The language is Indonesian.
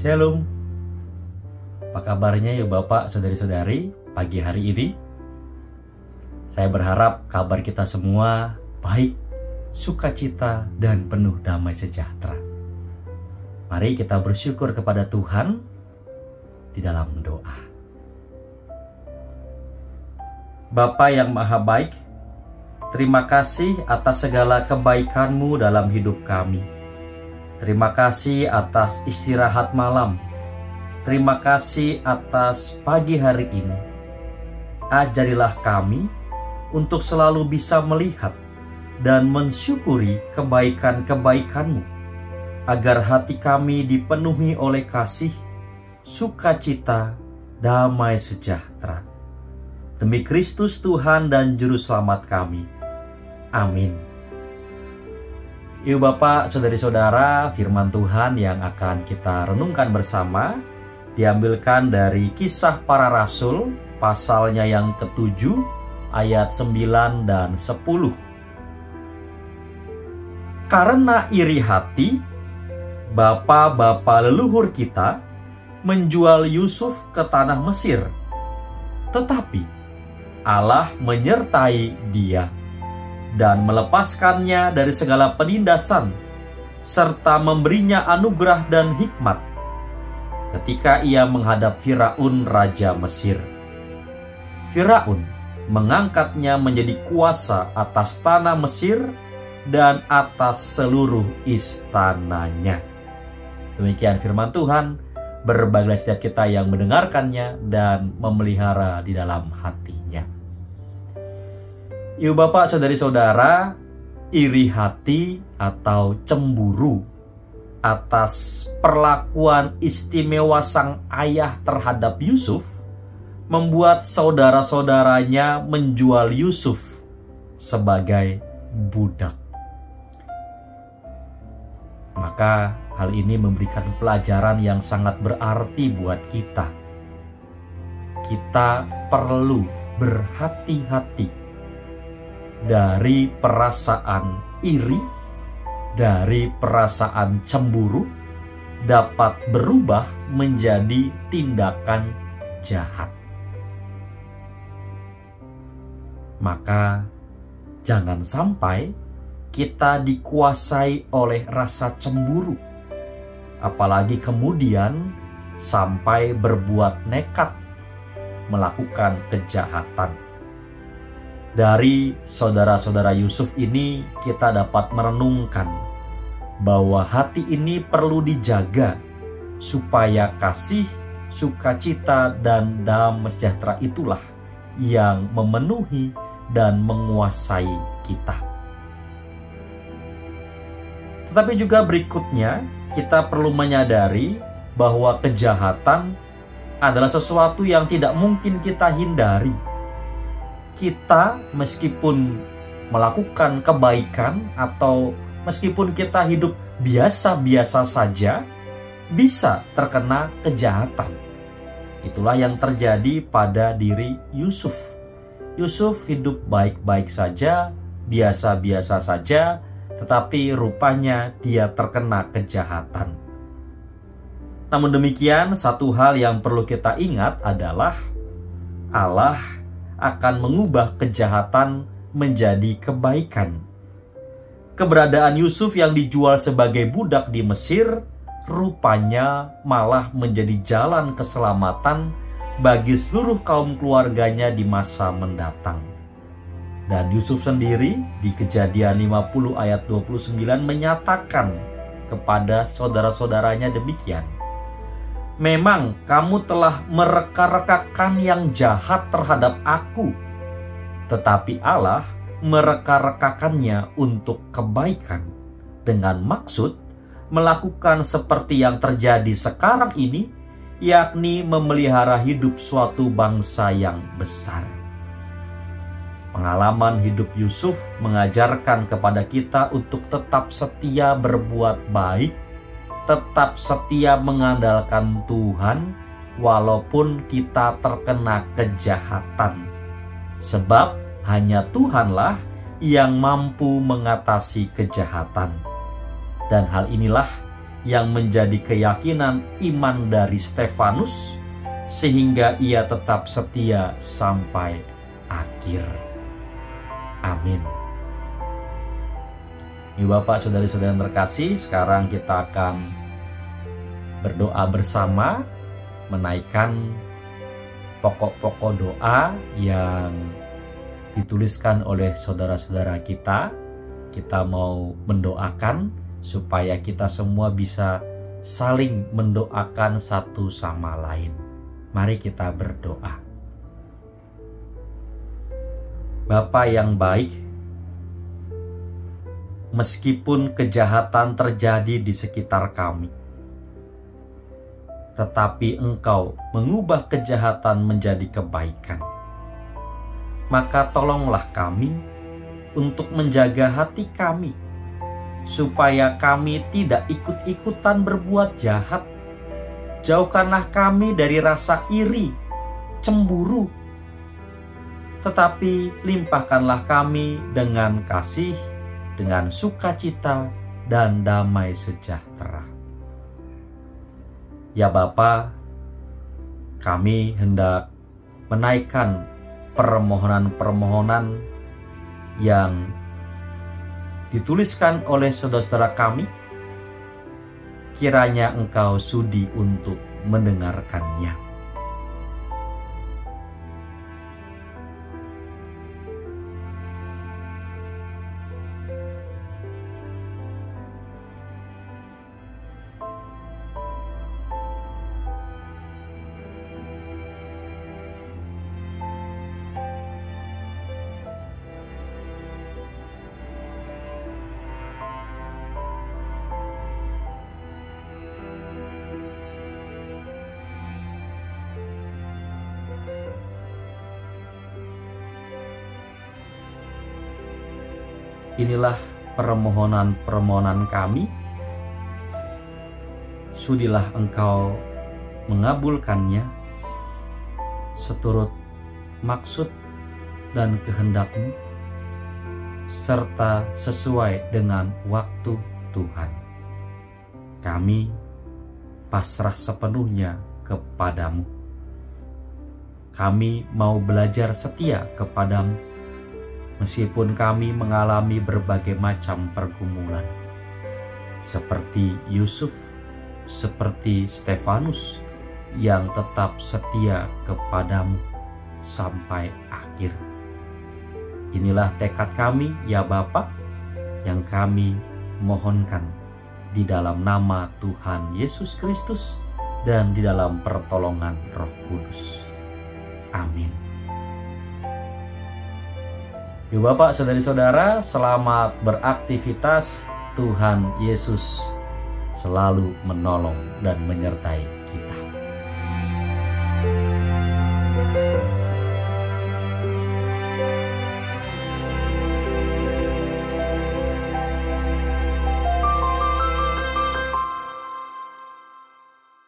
Shalom. Apa kabarnya ya Bapak, Saudari-saudari pagi hari ini? Saya berharap kabar kita semua baik, sukacita, dan penuh damai sejahtera. Mari kita bersyukur kepada Tuhan di dalam doa. Bapa yang maha baik, terima kasih atas segala kebaikan-Mu dalam hidup kami. Terima kasih atas istirahat malam. Terima kasih atas pagi hari ini. Ajarilah kami untuk selalu bisa melihat dan mensyukuri kebaikan-kebaikan-Mu, agar hati kami dipenuhi oleh kasih, sukacita, damai sejahtera. Demi Kristus Tuhan dan Juru Selamat kami. Amin. Yuk Bapak, Saudari-saudara, firman Tuhan yang akan kita renungkan bersama diambilkan dari Kisah Para Rasul, pasalnya yang ke-7, ayat 9 dan 10. Karena iri hati, bapa-bapa leluhur kita menjual Yusuf ke tanah Mesir. Tetapi Allah menyertai dia dan melepaskannya dari segala penindasan, serta memberinya anugerah dan hikmat ketika ia menghadap Firaun Raja Mesir. Firaun mengangkatnya menjadi kuasa atas tanah Mesir dan atas seluruh istananya. Demikian firman Tuhan, berbahagialah setiap kita yang mendengarkannya dan memelihara di dalam hatinya. Yuk Bapak, Saudari-saudara, iri hati atau cemburu atas perlakuan istimewa sang ayah terhadap Yusuf membuat saudara-saudaranya menjual Yusuf sebagai budak. Maka hal ini memberikan pelajaran yang sangat berarti buat kita. Kita perlu berhati-hati dari perasaan iri, dari perasaan cemburu dapat berubah menjadi tindakan jahat. Maka jangan sampai kita dikuasai oleh rasa cemburu, apalagi kemudian sampai berbuat nekat melakukan kejahatan. Dari saudara-saudara Yusuf ini kita dapat merenungkan bahwa hati ini perlu dijaga supaya kasih, sukacita, dan damai sejahtera itulah yang memenuhi dan menguasai kita. Tetapi juga berikutnya kita perlu menyadari bahwa kejahatan adalah sesuatu yang tidak mungkin kita hindari. Kita meskipun melakukan kebaikan atau meskipun kita hidup biasa-biasa saja, bisa terkena kejahatan. Itulah yang terjadi pada diri Yusuf. Yusuf hidup baik-baik saja, biasa-biasa saja, tetapi rupanya dia terkena kejahatan. Namun demikian, satu hal yang perlu kita ingat adalah Allah akan mengubah kejahatan menjadi kebaikan. Keberadaan Yusuf yang dijual sebagai budak di Mesir rupanya malah menjadi jalan keselamatan bagi seluruh kaum keluarganya di masa mendatang. Dan Yusuf sendiri di Kejadian 50 ayat 29 menyatakan kepada saudara-saudaranya demikian. Memang kamu telah mereka-rekakan yang jahat terhadap aku, tetapi Allah mereka-rekakannya untuk kebaikan, dengan maksud melakukan seperti yang terjadi sekarang ini, yakni memelihara hidup suatu bangsa yang besar. Pengalaman hidup Yusuf mengajarkan kepada kita untuk tetap setia berbuat baik, tetap setia mengandalkan Tuhan walaupun kita terkena kejahatan. Sebab hanya Tuhanlah yang mampu mengatasi kejahatan. Dan hal inilah yang menjadi keyakinan iman dari Stefanus, sehingga ia tetap setia sampai akhir. Amin. Ibu Bapak, saudari-saudari yang terkasih, sekarang kita akan berdoa bersama, menaikkan pokok-pokok doa yang dituliskan oleh saudara-saudara kita. Kita mau mendoakan supaya kita semua bisa saling mendoakan satu sama lain. Mari kita berdoa. Bapa yang baik, meskipun kejahatan terjadi di sekitar kami, tetapi Engkau mengubah kejahatan menjadi kebaikan. Maka tolonglah kami untuk menjaga hati kami, supaya kami tidak ikut-ikutan berbuat jahat. Jauhkanlah kami dari rasa iri, cemburu, tetapi limpahkanlah kami dengan kasih, dengan sukacita dan damai sejahtera. Ya Bapa, kami hendak menaikkan permohonan-permohonan yang dituliskan oleh saudara-saudara kami. Kiranya Engkau sudi untuk mendengarkannya. Inilah permohonan-permohonan kami. Sudilah Engkau mengabulkannya seturut maksud dan kehendak-Mu, serta sesuai dengan waktu Tuhan. Kami pasrah sepenuhnya kepadamu. Kami mau belajar setia kepadamu, meskipun kami mengalami berbagai macam pergumulan, seperti Yusuf, seperti Stefanus yang tetap setia kepadamu sampai akhir. Inilah tekad kami, ya Bapa, yang kami mohonkan di dalam nama Tuhan Yesus Kristus dan di dalam pertolongan Roh Kudus. Amin. Ibu Bapak, saudari-saudara, selamat beraktivitas. Tuhan Yesus selalu menolong dan menyertai kita.